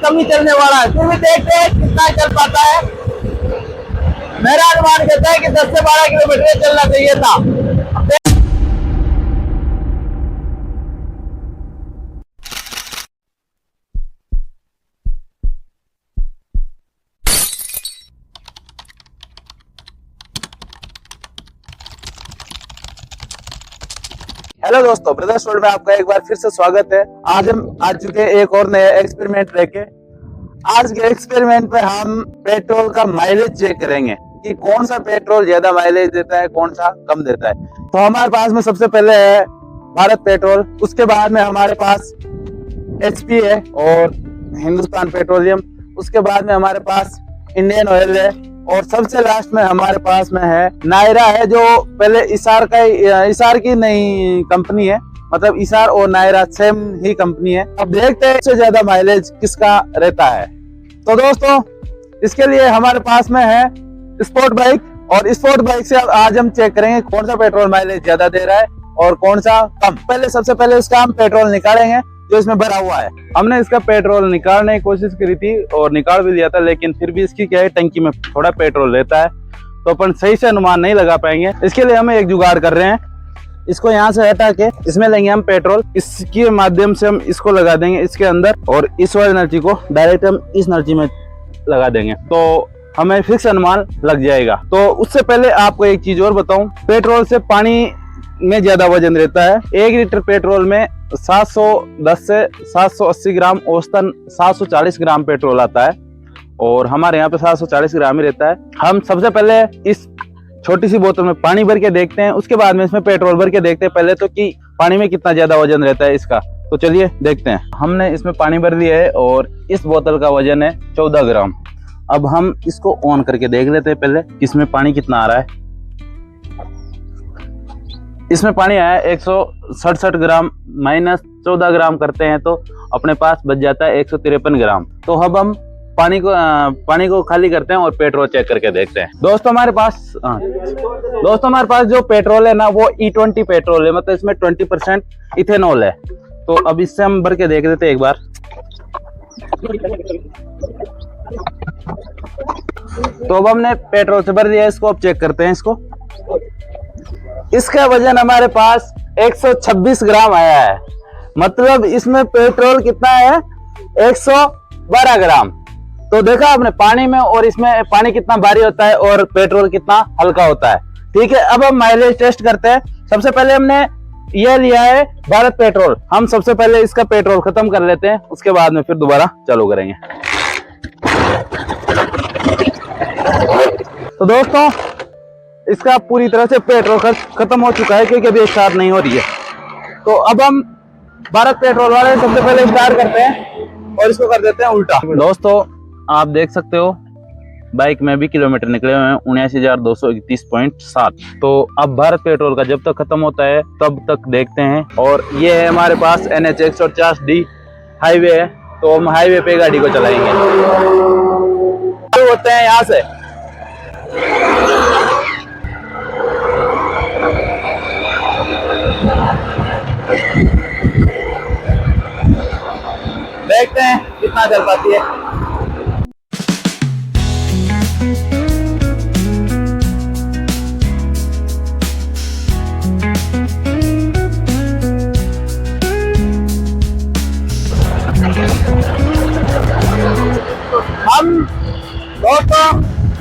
कम ही चलने वाला है, फिर भी देखते हैं कितना चल पाता है। मेरा अनुमान कहता है कि 10 से 12 किलोमीटर चलना चाहिए था। हेलो दोस्तों, ब्रदर्स वर्ल्ड में आपका एक बार फिर से स्वागत है। आज हम आ चुके हैं एक और नया एक्सपेरिमेंट लेके। आज के एक्सपेरिमेंट में हम पेट्रोल का माइलेज चेक करेंगे कि कौन सा पेट्रोल ज्यादा माइलेज देता है, कौन सा कम देता है। तो हमारे पास में सबसे पहले है भारत पेट्रोल, उसके बाद में हमारे पास एचपी है और हिंदुस्तान पेट्रोलियम, उसके बाद में हमारे पास इंडियन ऑयल है और सबसे लास्ट में हमारे पास में है नायरा है, जो पहले इसार की नई कंपनी है। मतलब इसार और नायरा सेम ही कंपनी है। अब देखते हैं सबसे ज्यादा माइलेज किसका रहता है। तो दोस्तों, इसके लिए हमारे पास में है स्पोर्ट बाइक, और स्पोर्ट बाइक से आज हम चेक करेंगे कौन सा पेट्रोल माइलेज ज्यादा दे रहा है और कौन सा कम। सबसे पहले इसका हम पेट्रोल निकालेंगे जो इसमें भरा हुआ है। हमने इसका पेट्रोल निकालने की कोशिश करी थी और निकाल भी लिया था, लेकिन फिर भी इसकी क्या है, टंकी में थोड़ा पेट्रोल रहता है, तो अपन सही से अनुमान नहीं लगा पाएंगे। इसके लिए हम एक जुगाड़ कर रहे हैं। इसको यहाँ से हटा के इसमें लेंगे हम पेट्रोल, इसके माध्यम से हम इसको लगा देंगे इसके अंदर, और इस वाली नलची को डायरेक्ट हम इस नलची में लगा देंगे, तो हमें फिक्स अनुमान लग जाएगा। तो उससे पहले आपको एक चीज और बताऊं, पेट्रोल से पानी में ज्यादा वजन रहता है। 1 लीटर पेट्रोल में 710 से 780 ग्राम, औसतन 740 ग्राम पेट्रोल आता है, और हमारे यहाँ पे 740 ग्राम ही रहता है। हम सबसे पहले इस छोटी सी बोतल में पानी भर के देखते हैं, उसके बाद में इसमें पेट्रोल भर के देखते हैं पहले तो कि पानी में कितना ज्यादा वजन रहता है इसका। तो चलिए देखते हैं। हमने इसमें पानी भर लिया है और इस बोतल का वजन है 14 ग्राम। अब हम इसको ऑन करके देख लेते हैं पहले इसमें पानी कितना आ रहा है। इसमें पानी आया 167 ग्राम, माइनस 14 ग्राम करते हैं तो अपने पास बच जाता है 153 ग्राम। तो अब हम पानी को खाली करते हैं और पेट्रोल चेक करके देखते हैं। दोस्तों हमारे पास जो पेट्रोल है ना, वो E20 पेट्रोल है, मतलब इसमें 20% इथेनॉल है। तो अब इससे हम भर के देख लेते हैं एक बार। तो अब हमने पेट्रोल से भर दिया इसको, अब चेक करते हैं इसको। इसका वजन हमारे पास 126 ग्राम आया है, मतलब इसमें पेट्रोल कितना है, 112 ग्राम। तो देखा आपने पानी में और इसमें पानी कितना भारी होता है और पेट्रोल कितना हल्का होता है। ठीक है, अब हम माइलेज टेस्ट करते हैं। सबसे पहले हमने यह लिया है भारत पेट्रोल, हम सबसे पहले इसका पेट्रोल खत्म कर लेते हैं, उसके बाद में फिर दोबारा चालू करेंगे। तो दोस्तों, इसका पूरी तरह से पेट्रोल खत्म हो चुका है क्योंकि अभी स्टार्ट नहीं हो रही है। तो अब हम भारत पेट्रोल वाले सबसे पहले स्टार्ट करते हैं और इसको कर देते हैं उल्टा। दोस्तों आप देख सकते हो बाइक में भी किलोमीटर निकले हुए हैं 79,231.7। तो अब भारत पेट्रोल का जब तक खत्म होता है तब तक देखते हैं। और ये है हमारे पास NH 150D हाईवे है, तो हम हाईवे पे गाड़ी को चलाएंगे। होते हैं यहाँ से देखते हैं कितना चल पाती है। हम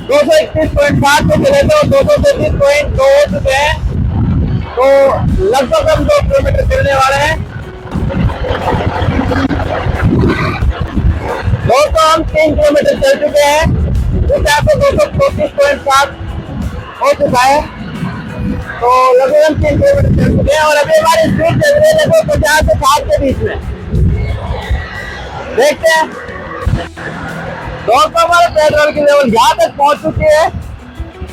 231.7 पे चले तो 233.2 हो चुके हैं, तो लगभग हम 2 किलोमीटर चलने वाले हैं। दोस्तों हम 3 किलोमीटर चल चुके हैं, उस यहाँ पे 234.7 हो चुका है, तो लगभग हम 3 किलोमीटर चल चुके हैं और अभी हमारी स्पीड चल रही है लगभग 50 से 60 के बीच में। देखते हैं। दोस्तों हमारे पेट्रोल की लेवल यहाँ तक पहुंच चुकी है,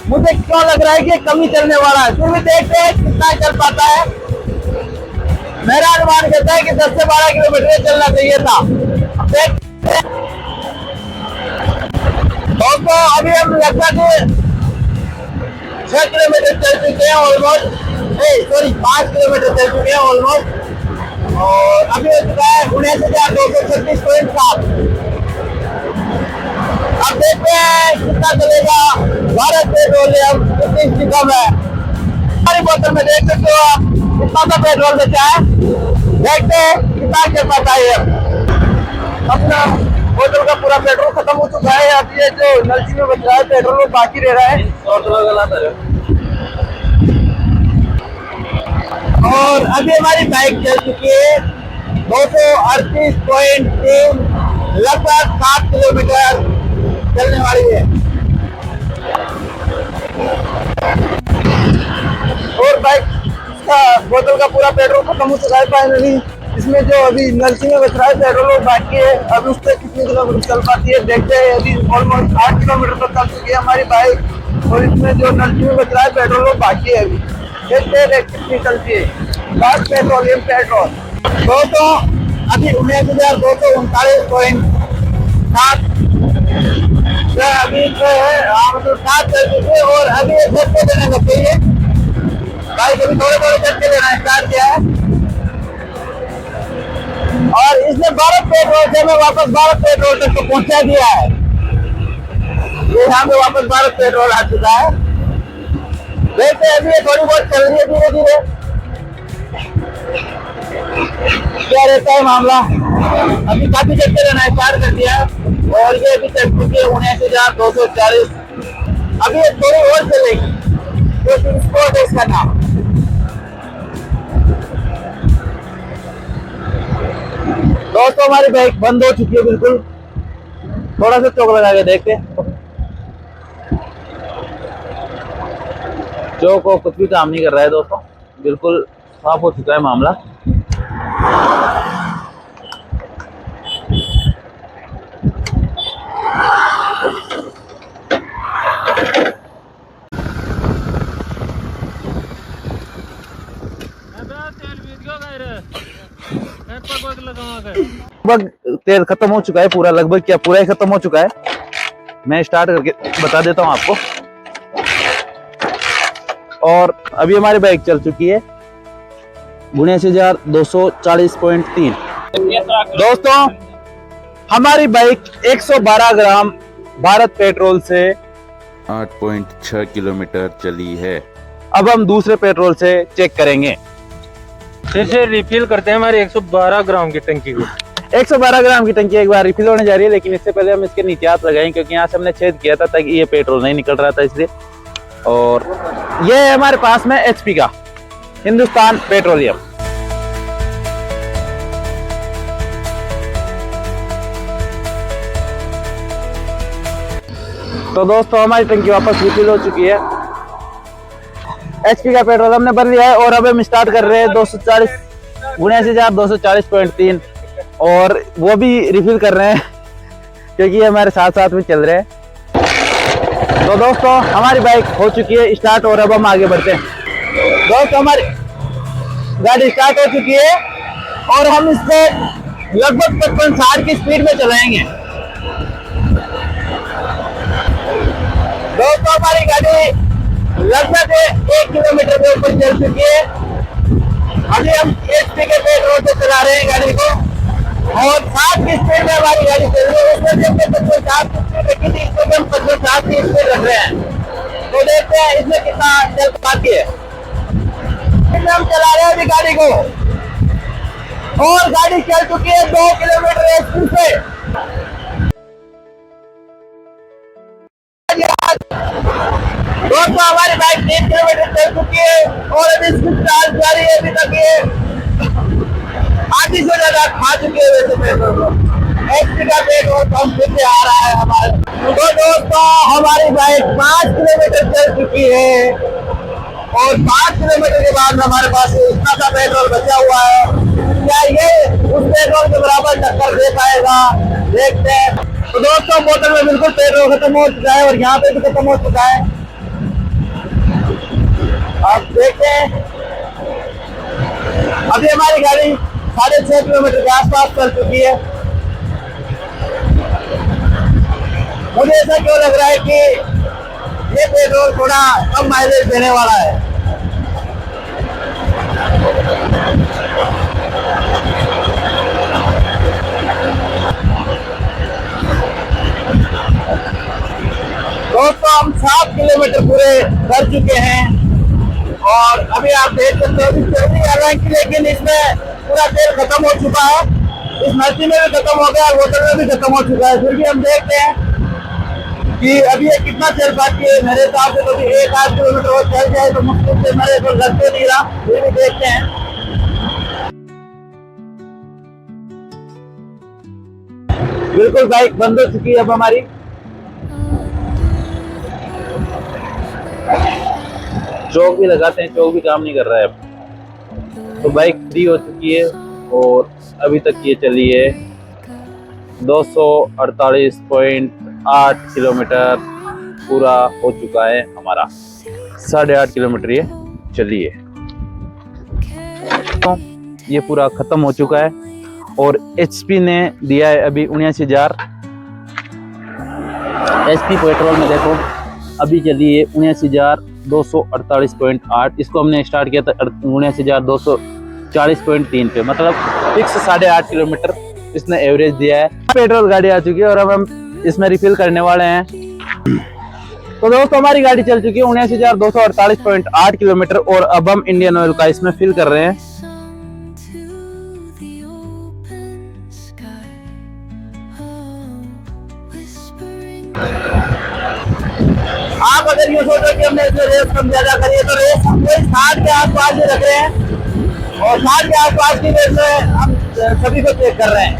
मुझे क्यों लग रहा है कि कम ही चलने वाला है, फिर भी देखते हैं कितना चल पाता है। मेरा अनुमान कहता है कि 10 से 12 किलोमीटर चलना चाहिए था। देखते हैं। दोस्तों अभी हम लगभग 6 किलोमीटर चल चुके हैं ऑलमोस्ट, 5 किलोमीटर चल चुके हैं ऑलमोस्ट, और अभी हो चुका है 19,236.7। पता चलेगा भारत पेट्रोलियम कितनी कम है। हमारी बोतल में देख सकते हो आप कितना सा पेट्रोल बचा है। देखते हैं कितना के पाता है। अपना बोतल का पूरा पेट्रोल खत्म हो चुका है। अब ये जो नलची में बच रहा है पेट्रोल वो बाकी रह रहा है। और अभी हमारी बाइक चल चुकी है 238.3 लगभग 7 किलोमीटर चलने वाली है। और बाइक का बोतल का पूरा पेट्रोल खत्म हो चुका है फाइनली। इसमें जो अभी नलची में बच रहा है पेट्रोल वो बाकी है। अभी उससे कितने किलोमीटर चल पाती है देखते हैं। अभी ऑलमोस्ट 8 किलोमीटर तक चल चुकी है हमारी बाइक और इसमें जो नलची में बच रहा है पेट्रोल वो बाकी है। अभी देखते हैं कितनी चलती है। भारत पेट्रोलियम पेट्रोल दोस्तों अभी 19,239.7 अभी जो है मतलब 7 चल चुके हैं और अभी एक झटके देने लग गई है। बाइक अभी थोड़े थोड़े झटके देना स्टार्ट किया है और इसने भारत पेट्रोल से हमें वापस भारत पेट्रोल तक तो पहुंचा दिया है। ये यहाँ पे वापस भारत पेट्रोल आ चुका है। देखते हैं अभी ये थोड़ी बहुत चल रही है धीरे धीरे क्या रहता है मामला। अभी काफी झटके देना स्टार्ट कर दिया है और ये अभी चल चुकी है 19,240। अभी ये थोड़ी और चलेगी तो स्पोर्ट है इसका नाम। दोस्तों हमारी बाइक बंद हो चुकी है बिल्कुल। थोड़ा सा चौक लगा के देखते हैं। चौक को कुछ भी काम नहीं कर रहा है दोस्तों। बिल्कुल साफ हो चुका है मामला। लगभग तेल खत्म हो चुका है पूरा। लगभग क्या पूरा ही खत्म हो चुका है। मैं स्टार्ट करके बता देता हूं आपको। और अभी हमारी बाइक चल चुकी है 19,240.3। दोस्तों हमारी बाइक 112 ग्राम भारत पेट्रोल से 8.6 किलोमीटर चली है। अब हम दूसरे पेट्रोल से चेक करेंगे। फिर से रिफिल करते हैं हमारी 112 ग्राम की टंकी को। 112 ग्राम की टंकी एक बार रिफिल होने जा रही है लेकिन इससे पहले हम इसके नीचे हाथ लगाएंगे क्योंकि यहाँ से हमने छेद किया था ताकि ये पेट्रोल नहीं निकल रहा था इसलिए। और ये है हमारे पास में एचपी का हिंदुस्तान पेट्रोलियम। तो दोस्तों हमारी टंकी वापस रिफिल हो चुकी है। एचपी का पेट्रोल हमने भर लिया है और अब हम स्टार्ट कर रहे हैं 240 और वो भी रिफिल कर रहे हैं क्योंकि ये हमारे साथ साथ में चल रहे हैं। तो दोस्तों हमारी बाइक हो चुकी है स्टार्ट और अब हम आगे बढ़ते हैं। दोस्तों हमारी गाड़ी स्टार्ट हो चुकी है और हम इससे लगभग 55-60 की स्पीड में चलाएंगे। दोस्तों हमारी गाड़ी लगभग 1 किलोमीटर के ऊपर चल चुकी है। अभी हम एचपी के पेट्रोल से चला रहे हैं गाड़ी को और 60 की स्पीड में हमारी गाड़ी चल रही है। उसमें से 55-60 की स्पीड रखी थी, इसमें हम 55-60 की स्पीड रख रहे हैं। तो देखते हैं इसमें कितना चल पाती है। हम चला रहे हैं अभी गाड़ी को और गाड़ी चल चुकी है 2 किलोमीटर एचपी से। दोस्तों हमारी बाइक 3 किलोमीटर चल चुकी है और अभी इसकी चार्ज जारी है। अभी तक ये आधी से ज्यादा खा चुके हैं वैसे पेट्रोल को। एचपी का पेट्रोल पंप फिर से आ रहा है हमारे। तो दोस्तों हमारी बाइक 5 किलोमीटर चल चुकी है और 5 किलोमीटर के बाद हमारे पास इतना सा पेट्रोल बचा हुआ है। क्या ये उस पेट्रोल के बराबर टक्कर दे पाएगा देखते हैं। तो दोस्तों बोतल में बिल्कुल पेट्रोल खत्म हो चुका है और यहाँ पे भी खत्म हो चुका है। आप देखते हैं अभी हमारी गाड़ी 6.5 किलोमीटर के आसपास चल चुकी है। मुझे ऐसा क्यों लग रहा है कि ये पेट्रोल थोड़ा कम माइलेज देने वाला है। तो दोस्तों हम 7 किलोमीटर पूरे कर चुके हैं और अभी आप देख सकते हो अभी चल रही है हालांकि, लेकिन इसमें पूरा तेल खत्म हो चुका है। इस नदी में भी खत्म हो गया और बोतल में भी खत्म हो चुका है। फिर भी हम देखते हैं कि अभी ये कितना चल पाती है। मेरे हिसाब से तो 1-8 किलोमीटर और चल जाए तो मुश्किल से मेरे को लगते नहीं रहा। फिर भी देखते हैं। बिल्कुल बाइक बंद हो चुकी है अब हमारी। चौक भी लगाते हैं, चौक भी काम नहीं कर रहा है अब। तो बाइक फ्री हो चुकी है और अभी तक ये चली है 248.8 किलोमीटर पूरा हो चुका है हमारा। 8.5 किलोमीटर ये चली है। तो ये पूरा खत्म हो चुका है और HP ने दिया है अभी 79,000। HP पेट्रोल में देखो अभी चली है 79,248.8। इसको हमने स्टार्ट किया था 79,240.3 पे, मतलब फिक्स 8.5 किलोमीटर इसने एवरेज दिया है। पेट्रोल गाड़ी आ चुकी है और अब हम इसमें रिफिल करने वाले हैं। तो दोस्तों हमारी गाड़ी चल चुकी है 79,248.8 किलोमीटर और अब हम इंडियन ऑयल का इसमें फिल कर रहे हैं। आप अगर ये सोचो कि हमने इसमें रेस कम ज्यादा करी है तो रेस हम कोई 60 के आसपास ही रख रहे हैं और 60 के आसपास की रेस में हम सभी को चेक कर रहे हैं।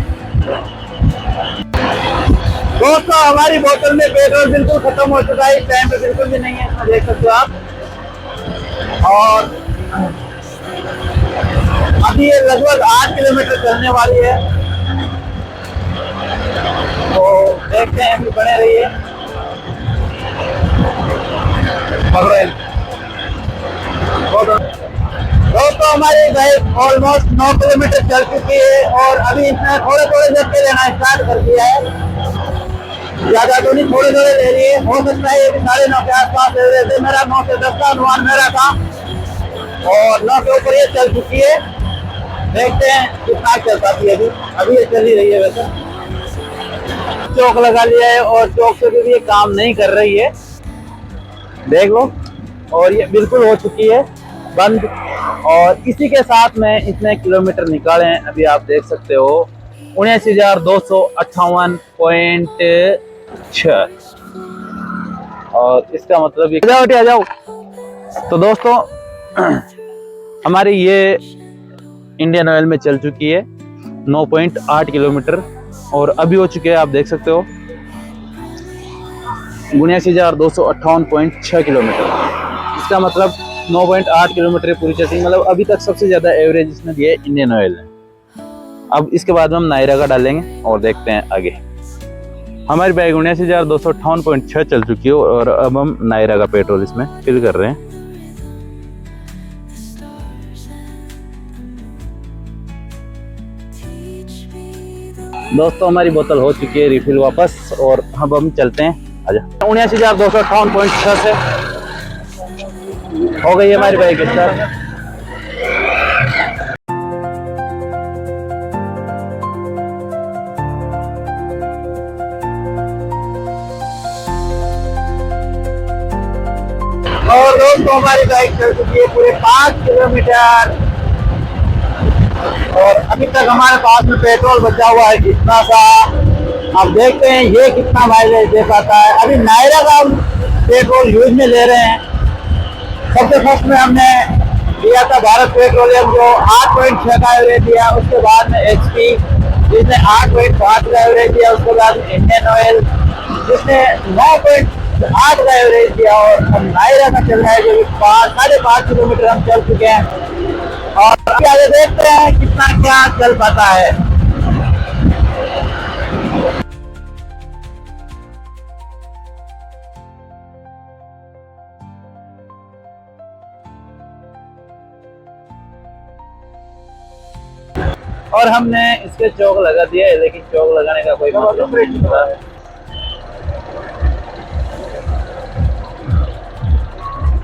दोस्तों हमारी बोतल में पेट्रोल बिल्कुल खत्म हो चुका है। इस टाइम पे बिल्कुल भी नहीं है, इसमें देख सकते हो आप। और अभी ये लगभग 8 किलोमीटर चलने वाली है तो देखते हैं, अभी बने रहिए। दोस्तों हमारी बाइक ऑलमोस्ट 9 किलोमीटर चल चुकी है और अभी इसने थोड़े थोड़े झटके लेना स्टार्ट कर दिया है। ज्यादा तो नहीं, थोड़े थोड़े ले रही है। हो सकता है ये भी 9:30 के आसपास ले रहे थे। मेरा 9 से 10 का अनुमान मेरा था और 9 के ऊपर ये चल चुकी है। देखते हैं कितना चल पाती है। अभी ये चल ही रही है। वैसे चौक लगा लिया है और चौक से भी ये काम नहीं कर रही है, देख लो। और ये बिल्कुल हो चुकी है बंद और इसी के साथ में इतने किलोमीटर निकाले हैं। अभी आप देख सकते हो 79,258.6 और इसका मतलब ये आ जाओ। तो दोस्तों हमारी ये इंडियन ऑयल में चल चुकी है 9.8 किलोमीटर और अभी हो चुके हैं आप देख सकते हो 79,258.6 किलोमीटर। इसका मतलब 9.8 किलोमीटर पूरी चलती, मतलब अभी तक सबसे ज्यादा एवरेज इसने दिया है इंडियन ऑयल ने। अब इसके बाद हम नायरा का डालेंगे और देखते हैं आगे। हमारी बाइक 79,258.6 चल चुकी है और अब हम नायरा का पेट्रोल इसमें फिल कर रहे हैं। दोस्तों हमारी बोतल हो चुकी है रिफिल वापस और अब हम चलते हैं। आजा 79,258.6 से हो गई हमारी बाइक स्टार्ट। और दोस्तों हमारी बाइक चल चुकी है पूरे 5 किलोमीटर और अभी तक हमारे पास में पेट्रोल बचा हुआ है इतना सा। अब देखते हैं ये कितना माइलेज दे पाता है। अभी नायरा का हम पेट्रोल यूज में ले रहे हैं। सबसे फर्स्ट में हमने लिया था भारत पेट्रोलियम जो 8.6 का एवरेज दिया, उसके बाद में HP जिसने 8.5 का एवरेज दिया, उसके बाद इंडियन ऑयल जिसने 9.8 का एवरेज दिया और हम नायरा का चल रहा है जो 5.5 किलोमीटर हम चल चुके हैं और अभी आगे देखते हैं कितना क्या चल पाता है। और हमने इसके चौक लगा दिया है, लेकिन चौक लगाने का कोई मतलब नहीं होता है।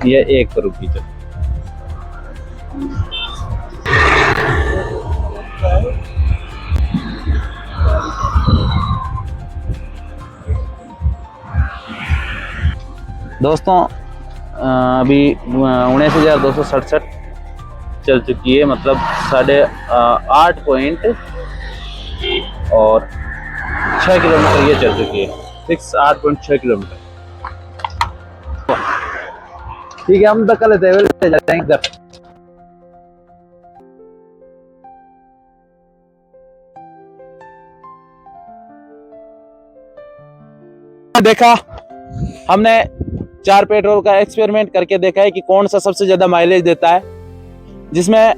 ये 1 रुपये चल दोस्तों अभी 19,267 चल चुकी है, मतलब 8.5 पॉइंट और 6 किलोमीटर ये चल चुकी है। 8.6 किलोमीटर। ठीक है, हम धक्का लेते हुए जाते हैं घर। देखा, हमने 4 पेट्रोल का एक्सपेरिमेंट करके देखा है कि कौन सा सबसे ज्यादा माइलेज देता है, जिसमें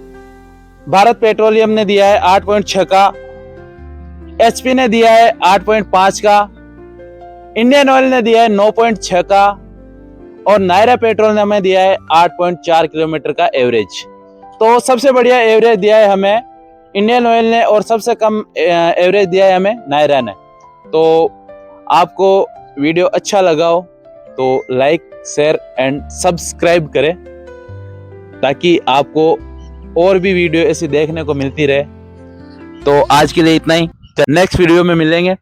भारत पेट्रोलियम ने दिया है 8.6 का, एचपी ने दिया है 8.5 का, इंडियन ऑयल ने दिया है 9.6 का और नायरा पेट्रोल ने हमें दिया है 8.4 किलोमीटर का एवरेज। तो सबसे बढ़िया एवरेज दिया है हमें इंडियन ऑयल ने और सबसे कम एवरेज दिया है हमें नायरा ने। तो आपको वीडियो अच्छा लगा हो तो लाइक, शेयर एंड सब्सक्राइब करें, ताकि आपको और भी वीडियो ऐसी देखने को मिलती रहे। तो आज के लिए इतना ही, नेक्स्ट वीडियो में मिलेंगे।